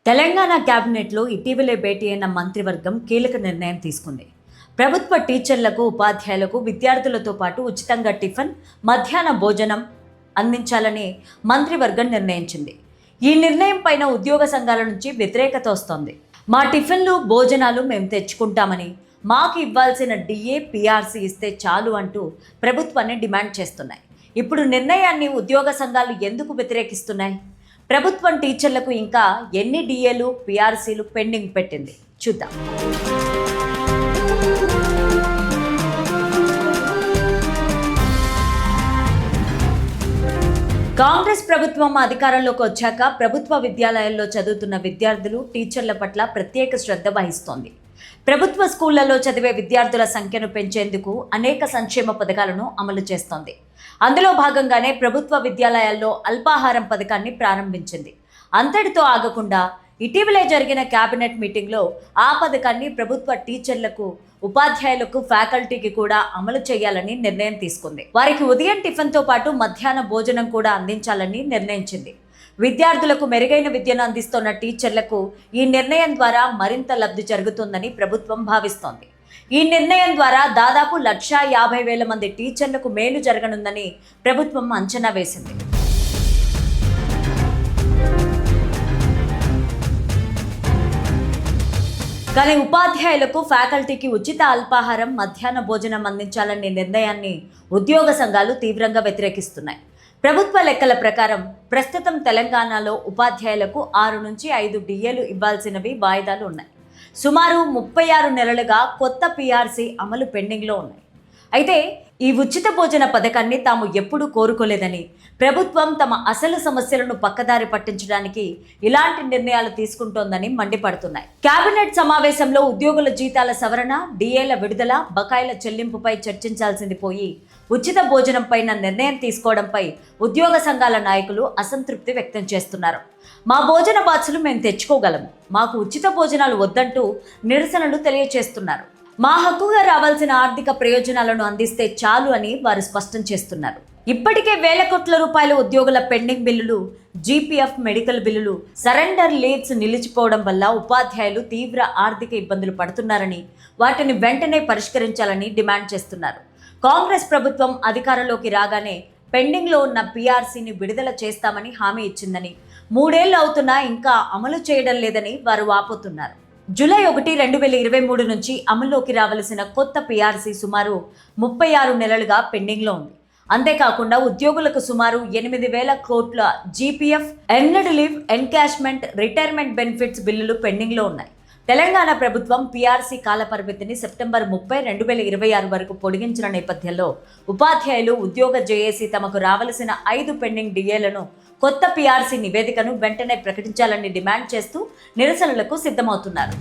తెలంగాణ కేబినెట్లో ఇటీవలే భేటీ అయిన మంత్రివర్గం కీలక నిర్ణయం తీసుకుంది. ప్రభుత్వ టీచర్లకు, ఉపాధ్యాయులకు విద్యార్థులతో పాటు ఉచితంగా టిఫిన్, మధ్యాహ్న భోజనం అందించాలని మంత్రివర్గం నిర్ణయించింది. ఈ నిర్ణయం పైన ఉద్యోగ సంఘాల నుంచి వ్యతిరేకత వస్తోంది. మా టిఫిన్లు, భోజనాలు మేము తెచ్చుకుంటామని, మాకు ఇవ్వాల్సిన డిఏ, పిఆర్సీ ఇస్తే చాలు అంటూ ప్రభుత్వాన్ని డిమాండ్ చేస్తున్నాయి. ఇప్పుడు నిర్ణయాన్ని ఉద్యోగ సంఘాలు ఎందుకు వ్యతిరేకిస్తున్నాయి? ప్రభుత్వం టీచర్లకు ఇంకా ఎన్ని డిఏలు, పిఆర్సీలు పెండింగ్ పెట్టింది చూద్దాం. కాంగ్రెస్ ప్రభుత్వం అధికారంలోకి వచ్చాక ప్రభుత్వ విద్యాలయాల్లో చదువుతున్న విద్యార్థులు, టీచర్ల పట్ల ప్రత్యేక శ్రద్ధ వహిస్తోంది. ప్రభుత్వ స్కూళ్లలో చదివే విద్యార్థుల సంఖ్యను పెంచేందుకు అనేక సంక్షేమ పథకాలను అమలు చేస్తోంది. అందులో భాగంగానే ప్రభుత్వ విద్యాలయాల్లో అల్పాహారం పథకాన్ని ప్రారంభించింది. అంతటితో ఆగకుండా ఇటీవలే జరిగిన కేబినెట్ మీటింగ్లో ఆ పథకాన్ని ప్రభుత్వ టీచర్లకు, ఉపాధ్యాయులకు, ఫ్యాకల్టీకి కూడా అమలు చేయాలని నిర్ణయం తీసుకుంది. వారికి ఉదయం టిఫిన్తో పాటు మధ్యాహ్న భోజనం కూడా అందించాలని నిర్ణయించింది. విద్యార్థులకు మెరుగైన విద్యను అందిస్తున్న టీచర్లకు ఈ నిర్ణయం ద్వారా మరింత లబ్ధి జరుగుతుందని ప్రభుత్వం భావిస్తోంది. ఈ నిర్ణయం ద్వారా దాదాపు 1,50,000 మంది టీచర్లకు మేలు జరగనుందని ప్రభుత్వం అంచనా వేసింది. కానీ ఉపాధ్యాయులకు, ఫ్యాకల్టీకి ఉచిత అల్పాహారం, మధ్యాహ్న భోజనం అందించాలనే నిర్ణయాన్ని ఉద్యోగ సంఘాలు తీవ్రంగా వ్యతిరేకిస్తున్నాయి. ప్రభుత్వ లెక్కల ప్రకారం ప్రస్తుతం తెలంగాణలో ఉపాధ్యాయులకు 6 నుంచి 5 డిఏలు ఇవ్వాల్సినవి వాయిదాలు ఉన్నాయి. సుమారు 36 నెలలుగా కొత్త పిఆర్సీ అమలు పెండింగ్లో ఉన్నాయి. అయితే ఈ ఉచిత భోజన పథకాన్ని తాము ఎప్పుడూ కోరుకోలేదని, ప్రభుత్వం తమ అసలు సమస్యలను పక్కదారి పట్టించడానికి ఇలాంటి నిర్ణయాలు తీసుకుంటోందని మండిపడుతున్నాయి. కేబినెట్ సమావేశంలో ఉద్యోగుల జీతాల సవరణ, డిఏల విడుదల, బకాయిల చెల్లింపుపై చర్చించాల్సింది పోయి ఉచిత భోజనం పైన నిర్ణయం తీసుకోవడంపై ఉద్యోగ సంఘాల నాయకులు అసంతృప్తి వ్యక్తం చేస్తున్నారు. మా భోజన బాక్సులు మేము తెచ్చుకోగలము, మాకు ఉచిత భోజనాలు వద్దంటూ నిరసనలు తెలియజేస్తున్నారు. మా హక్కుగా రావాల్సిన ఆర్థిక ప్రయోజనాలను అందిస్తే చాలు అని వారు స్పష్టం చేస్తున్నారు. ఇప్పటికే వేల కోట్ల రూపాయల ఉద్యోగుల పెండింగ్ బిల్లులు, జీపీఎఫ్, మెడికల్ బిల్లులు, సరెండర్ లీవ్స్ నిలిచిపోవడం వల్ల ఉపాధ్యాయులు తీవ్ర ఆర్థిక ఇబ్బందులు పడుతున్నారని, వాటిని వెంటనే పరిష్కరించాలని డిమాండ్ చేస్తున్నారు. కాంగ్రెస్ ప్రభుత్వం అధికారంలోకి రాగానే పెండింగ్లో ఉన్న పిఆర్సీని విడుదల చేస్తామని హామీ ఇచ్చిందని, 3 ఏళ్లు అవుతున్నా ఇంకా అమలు చేయడం లేదని వారు వాపోతున్నారు. జూలై 1, 2023 నుంచి అమల్లోకి రావలసిన కొత్త పిఆర్సీ సుమారు 36 నెలలుగా పెండింగ్లో ఉంది. అంతేకాకుండా ఉద్యోగులకు సుమారు 8,000 కోట్ల GPF, earned leave, encashment, retirement benefits బిల్లులు పెండింగ్లో ఉన్నాయి. తెలంగాణ ప్రభుత్వం పిఆర్సీ కాలపరిమితిని సెప్టెంబర్ 30, 2026 వరకు పొడిగించిన నేపథ్యంలో ఉపాధ్యాయులు, ఉద్యోగ జేఏసీ తమకు రావలసిన 5 పెండింగ్ డిఏలను, కొత్త పిఆర్సీ నివేదికను వెంటనే ప్రకటించాలని డిమాండ్ చేస్తూ నిరసనలకు సిద్ధమవుతున్నారు.